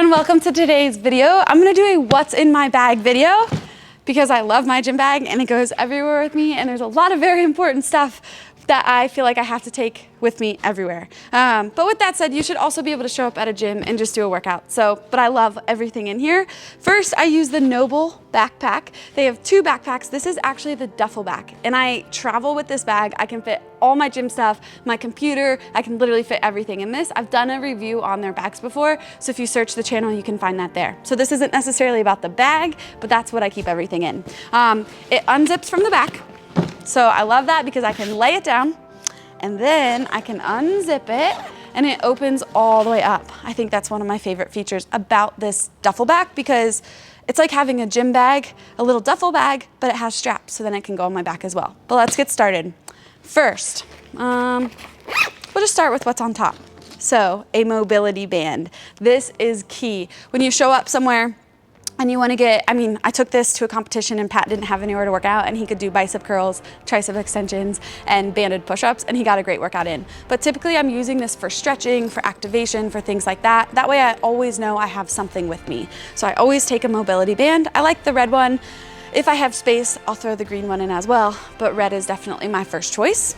everyone, welcome to today's video. I'm gonna do a what's in my bag video because I love my gym bag and it goes everywhere with me, and there's a lot of very important stuff that I feel like I have to take with me everywhere. But with that said, you should also be able to show up at a gym and just do a workout. But I love everything in here. First, I use the Noble backpack. They have two backpacks. This is actually the duffel bag, and I travel with this bag. I can fit all my gym stuff, my computer, I can literally fit everything in this. I've done a review on their bags before, so if you search the channel, you can find that there. So this isn't necessarily about the bag, but that's what I keep everything in. It unzips from the back. So I love that because I can lay it down and then I can unzip it and it opens all the way up. I think that's one of my favorite features about this duffel bag because it's like having a gym bag, a little duffel bag, but it has straps, so then it can go on my back as well. But let's get started. First, we'll just start with what's on top. So a mobility band. This is key. When you show up somewhere and you want to get, I took this to a competition and Pat didn't have anywhere to work out, and he could do bicep curls, tricep extensions, and banded push-ups, and he got a great workout in. But typically I'm using this for stretching, for activation, for things like that. That way I always know I have something with me. So I always take a mobility band. I like the red one. If I have space, I'll throw the green one in as well, but red is definitely my first choice.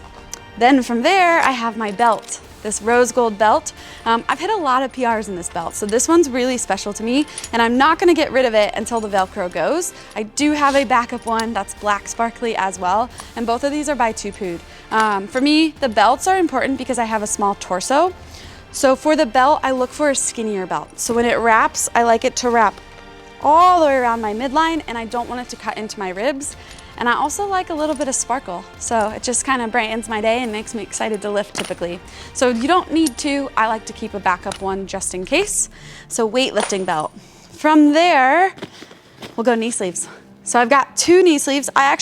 Then from there, I have my belt. This rose gold belt. I've hit a lot of PRs in this belt, so this one's really special to me, and I'm not gonna get rid of it until the Velcro goes. I do have a backup one that's black sparkly as well, and both of these are by Tupude. For me, the belts are important because I have a small torso. So for the belt, I look for a skinnier belt. So when it wraps, I like it to wrap all the way around my midline, and I don't want it to cut into my ribs. And I also like a little bit of sparkle. So it just kind of brightens my day and makes me excited to lift typically. So you don't need to, I like to keep a backup one just in case. So weightlifting belt. From there, we'll go knee sleeves. So I've got two knee sleeves. I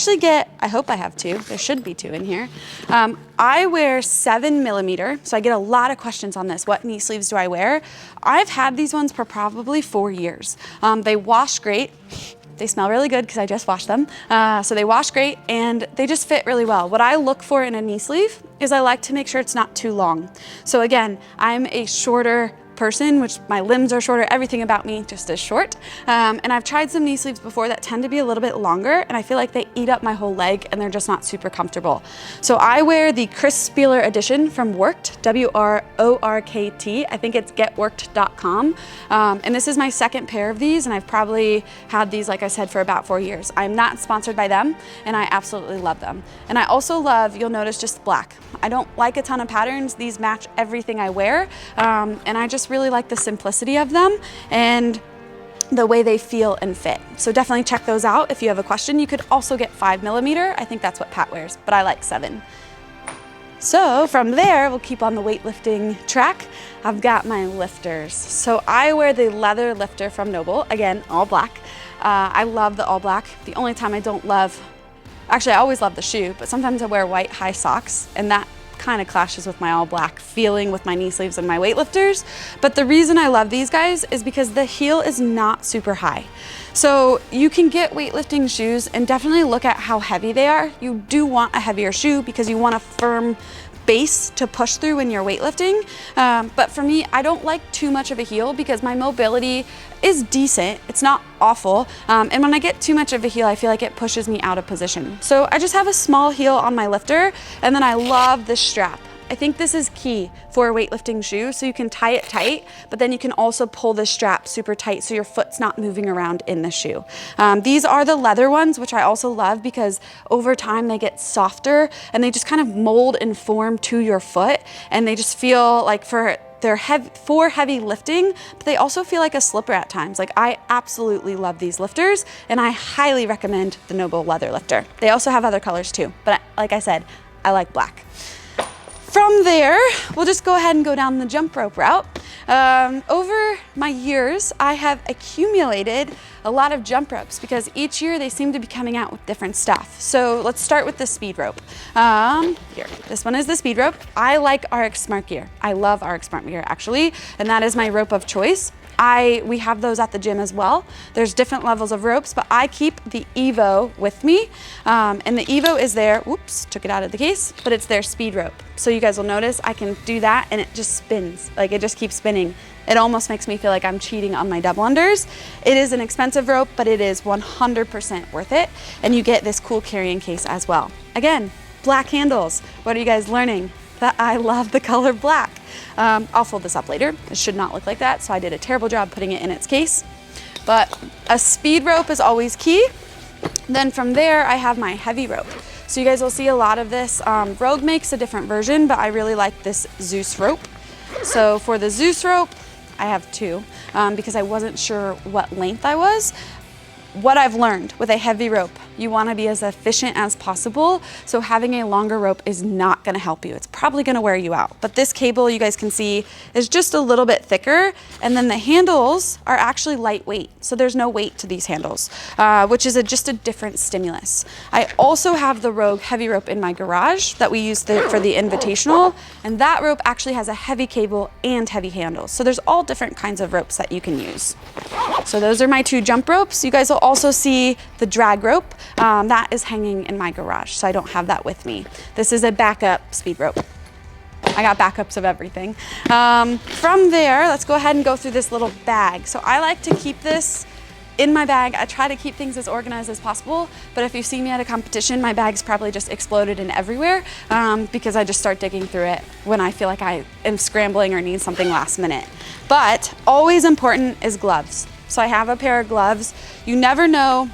hope I have two. There should be two in here. I wear 7mm, so I get a lot of questions on this. What knee sleeves do I wear? I've had these ones for probably 4 years. They wash great. They smell really good because I just washed them. So they wash great and they just fit really well. What I look for in a knee sleeve is I like to make sure it's not too long. So again, I'm a shorter person, which my limbs are shorter, everything about me just is short. And I've tried some knee sleeves before that tend to be a little bit longer, and I feel like they eat up my whole leg and they're just not super comfortable. So I wear the Chris Spieler edition from Worked, W-R-O-R-K-T. I think it's getworked.com. And this is my second pair of these, and I've probably had these, like I said, for about 4 years. I'm not sponsored by them, and I absolutely love them. And I also love, you'll notice, just black. I don't like a ton of patterns. These match everything I wear, and I just really like the simplicity of them and the way they feel and fit. So definitely check those out if you have a question. You could also get 5mm. I think that's what Pat wears, but I like 7. So from there, we'll keep on the weightlifting track. I've got my lifters. So I wear the leather lifter from Noble, again, all black. I love the all black. The only time I don't love, actually I always love the shoe, but sometimes I wear white high socks, and that kind of clashes with my all black feeling with my knee sleeves and my weightlifters. But the reason I love these guys is because the heel is not super high. So you can get weightlifting shoes and definitely look at how heavy they are. You do want a heavier shoe because you want a firm base to push through when you're weightlifting. But for me, I don't like too much of a heel because my mobility is decent. It's not awful. And when I get too much of a heel, I feel like it pushes me out of position. So I just have a small heel on my lifter, and then I love this strap. I think this is key for a weightlifting shoe, so you can tie it tight, but then you can also pull the strap super tight so your foot's not moving around in the shoe. These are the leather ones, which I also love because over time they get softer and they just kind of mold and form to your foot, and they just feel like they're heavy lifting, but they also feel like a slipper at times. Like, I absolutely love these lifters, and I highly recommend the Noble leather lifter. They also have other colors too, but like I said, I like black. From there, we'll just go ahead and go down the jump rope route. Over my years, I have accumulated a lot of jump ropes because each year they seem to be coming out with different stuff. So let's start with the speed rope. Here, this one is the speed rope. I like RX Smart Gear. I love RX Smart Gear actually, and that is my rope of choice. We have those at the gym as well. There's different levels of ropes, but I keep the Evo with me. And the Evo is their, oops, took it out of the case, but it's their speed rope. So you guys will notice I can do that and it just spins. Like, it just keeps spinning. It almost makes me feel like I'm cheating on my double unders. It is an expensive rope, but it is 100% worth it. And you get this cool carrying case as well. Again, black handles. What are you guys learning? That I love the color black. I'll fold this up later. It should not look like that, so I did a terrible job putting it in its case. But a speed rope is always key. Then from there, I have my heavy rope. So you guys will see a lot of this. Rogue makes a different version, but I really like this Zeus rope. So for the Zeus rope, I have two because I wasn't sure what length I was. What I've learned with a heavy rope, you want to be as efficient as possible. So having a longer rope is not going to help you. It's probably going to wear you out. But this cable, you guys can see, is just a little bit thicker. And then the handles are actually lightweight. So there's no weight to these handles, which is just a different stimulus. I also have the Rogue heavy rope in my garage that we use for the Invitational. And that rope actually has a heavy cable and heavy handles. So there's all different kinds of ropes that you can use. So those are my two jump ropes. You guys will also see the drag rope. That is hanging in my garage, so I don't have that with me. This is a backup speed rope. I got backups of everything. From there, let's go ahead and go through this little bag. So I like to keep this in my bag. I try to keep things as organized as possible, but if you see me at a competition, my bag's probably just exploded in everywhere because I just start digging through it when I feel like I am scrambling or need something last minute. But always important is gloves. So I have a pair of gloves. You never know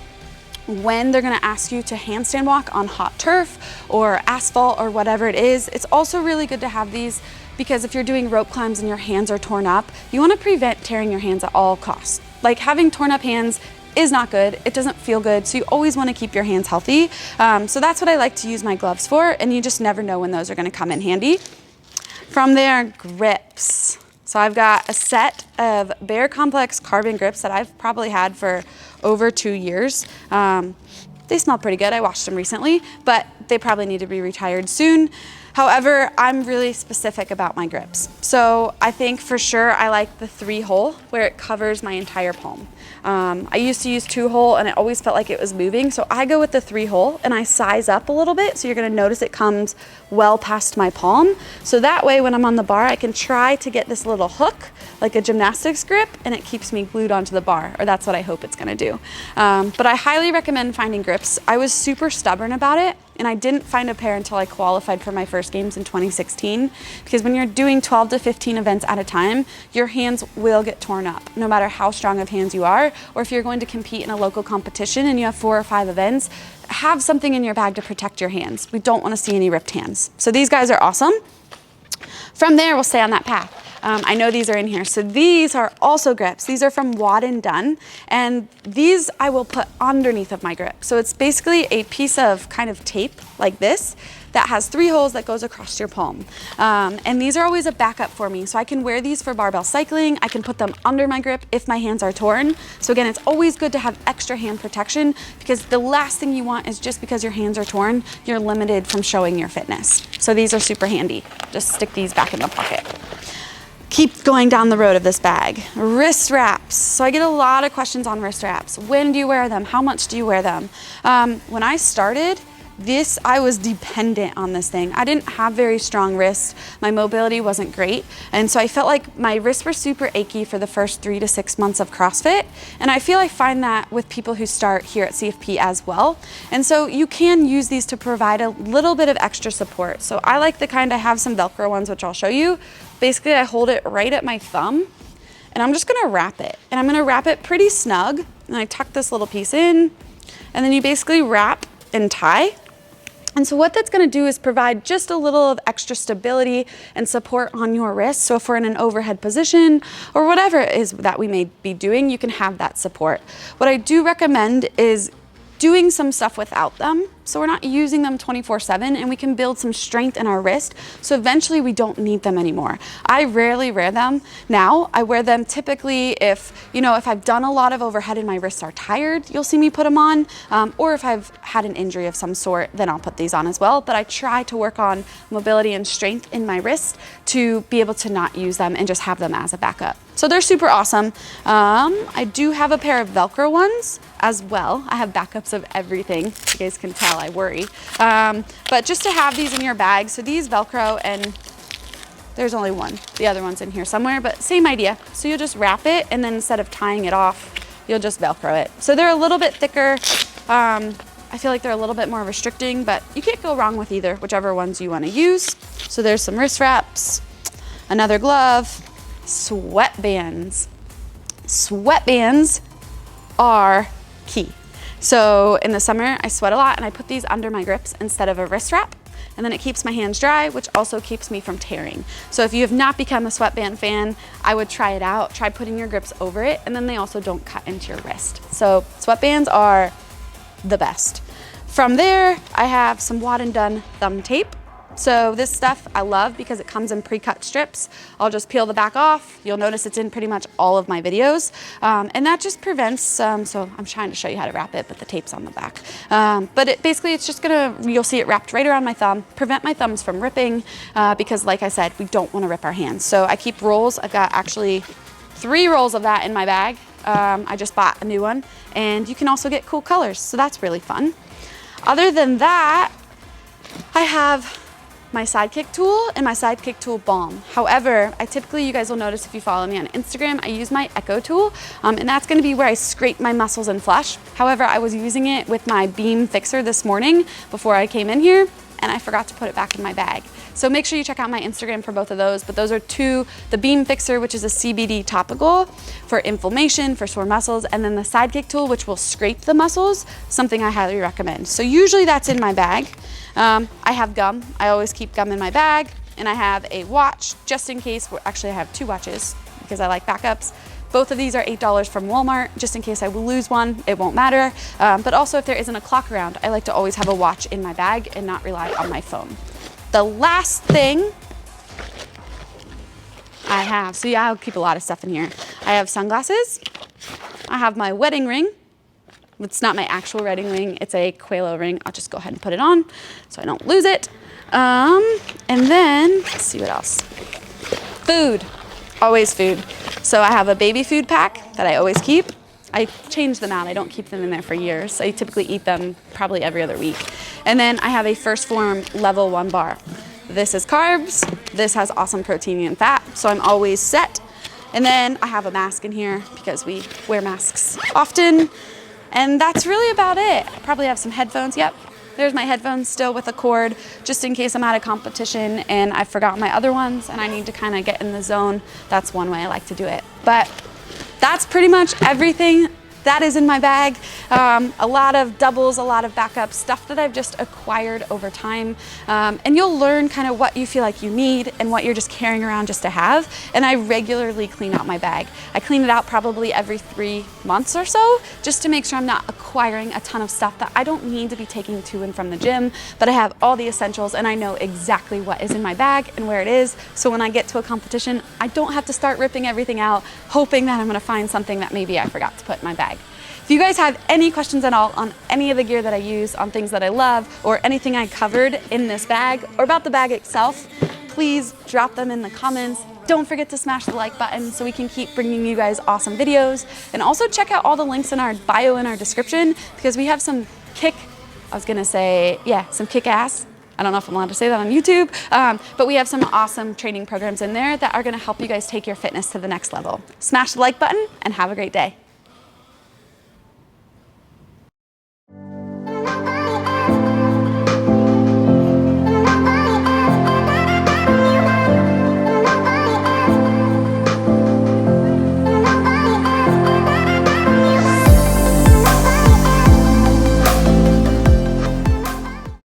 when they're gonna ask you to handstand walk on hot turf or asphalt or whatever it is. It's also really good to have these because if you're doing rope climbs and your hands are torn up, you wanna prevent tearing your hands at all costs. Like having torn up hands is not good. It doesn't feel good. So you always wanna keep your hands healthy. So that's what I like to use my gloves for, and you just never know when those are gonna come in handy. From there, grips. So I've got a set of Bare Complex carbon grips that I've probably had for over 2 years. They smell pretty good. I washed them recently, but they probably need to be retired soon. However, I'm really specific about my grips. So I think for sure I like the 3-hole where it covers my entire palm. I used to use 2-hole and it always felt like it was moving. So I go with the 3-hole and I size up a little bit. So you're gonna notice it comes well past my palm. So that way when I'm on the bar, I can try to get this little hook like a gymnastics grip and it keeps me glued onto the bar, or that's what I hope it's gonna do. But I highly recommend finding grips. I was super stubborn about it and I didn't find a pair until I qualified for my first games in 2016, because when you're doing 12 to 15 events at a time, your hands will get torn up, no matter how strong of hands you are, or if you're going to compete in a local competition and you have 4 or 5 events, have something in your bag to protect your hands. We don't want to see any ripped hands. So these guys are awesome. From there, we'll stay on that path. I know these are in here. So these are also grips. These are from Wad and Dunn, and these I will put underneath of my grip. So it's basically a piece of kind of tape like this that has 3 holes that goes across your palm. And these are always a backup for me. So I can wear these for barbell cycling. I can put them under my grip if my hands are torn. So again, it's always good to have extra hand protection, because the last thing you want is just because your hands are torn, you're limited from showing your fitness. So these are super handy. Just stick these back in the pocket. Keep going down the road of this bag. Wrist wraps. So I get a lot of questions on wrist wraps. When do you wear them? How much do you wear them? When I started, I was dependent on this thing. I didn't have very strong wrists. My mobility wasn't great. And so I felt like my wrists were super achy for the first 3 to 6 months of CrossFit. And I feel I find that with people who start here at CFP as well. And so you can use these to provide a little bit of extra support. So I like the kind, I have some Velcro ones, which I'll show you. Basically, I hold it right at my thumb and I'm just gonna wrap it. And I'm gonna wrap it pretty snug. And I tuck this little piece in, and then you basically wrap and tie. And so what that's gonna do is provide just a little of extra stability and support on your wrist. So if we're in an overhead position or whatever it is that we may be doing, you can have that support. What I do recommend is doing some stuff without them. So we're not using them 24/7, and we can build some strength in our wrist. So eventually we don't need them anymore. I rarely wear them now. I wear them typically if I've done a lot of overhead and my wrists are tired, you'll see me put them on. Or if I've had an injury of some sort, then I'll put these on as well. But I try to work on mobility and strength in my wrist to be able to not use them and just have them as a backup. So they're super awesome. I do have a pair of Velcro ones as well. I have backups of everything. You guys can tell I worry. But just to have these in your bag, so these Velcro, and there's only one. The other one's in here somewhere, but same idea. So you'll just wrap it, and then instead of tying it off, you'll just Velcro it. So they're a little bit thicker. I feel like they're a little bit more restricting, but you can't go wrong with either, whichever ones you want to use. So there's some wrist wraps, another glove, sweatbands. Sweatbands are key. So in the summer, I sweat a lot, and I put these under my grips instead of a wrist wrap. And then it keeps my hands dry, which also keeps me from tearing. So if you have not become a sweatband fan, I would try it out. Try putting your grips over it, and then they also don't cut into your wrist. So sweatbands are the best. From there, I have some Wad and Done thumb tape. So this stuff I love because it comes in pre-cut strips. I'll just peel the back off. You'll notice it's in pretty much all of my videos. And that just prevents, so I'm trying to show you how to wrap it, but the tape's on the back. But basically it's just you'll see it wrapped right around my thumb, prevent my thumbs from ripping, because like I said, we don't want to rip our hands. So I keep rolls. I've got actually 3 rolls of that in my bag. I just bought a new one, and you can also get cool colors. So that's really fun. Other than that, I have my Sidekick tool and my Sidekick tool balm. However, you guys will notice if you follow me on Instagram, I use my Echo tool, and that's gonna be where I scrape my muscles and flush. However, I was using it with my beam fixer this morning before I came in here, and I forgot to put it back in my bag. So make sure you check out my Instagram for both of those, but those are 2, the beam fixer, which is a CBD topical for inflammation, for sore muscles, and then the Sidekick tool, which will scrape the muscles, something I highly recommend. So usually that's in my bag. I have gum. I always keep gum in my bag, and I have a watch just in case. Actually, I have 2 watches because I like backups. Both of these are $8 from Walmart, just in case I will lose one, it won't matter. But also if there isn't a clock around, I like to always have a watch in my bag and not rely on my phone. The last thing I have, so yeah, I'll keep a lot of stuff in here. I have sunglasses. I have my wedding ring. It's not my actual wedding ring, it's a Quelo ring. I'll just go ahead and put it on so I don't lose it. And then, let's see what else. Food, always food. So I have a baby food pack that I always keep. I change them out, I don't keep them in there for years. I typically eat them probably every other week. And then I have a First Form level 1 bar. This is carbs, this has awesome protein and fat, so I'm always set. And then I have a mask in here because we wear masks often. And that's really about it. I probably have some headphones, yep. There's my headphones still with a cord, just in case I'm at a competition and I forgot my other ones and I need to kind of get in the zone. That's one way I like to do it. But that's pretty much everything that is in my bag. A lot of doubles, a lot of backups, stuff that I've just acquired over time. And you'll learn kind of what you feel like you need and what you're just carrying around just to have. And I regularly clean out my bag. I clean it out probably every 3 months or so, just to make sure I'm not acquiring a ton of stuff that I don't need to be taking to and from the gym, but I have all the essentials and I know exactly what is in my bag and where it is. So when I get to a competition, I don't have to start ripping everything out, hoping that I'm gonna find something that maybe I forgot to put in my bag. If you guys have any questions at all on any of the gear that I use, on things that I love, or anything I covered in this bag, or about the bag itself, please drop them in the comments. Don't forget to smash the like button so we can keep bringing you guys awesome videos. And also check out all the links in our bio in our description, because we have some some kick-ass, I don't know if I'm allowed to say that on YouTube, but we have some awesome training programs in there that are gonna help you guys take your fitness to the next level. Smash the like button and have a great day.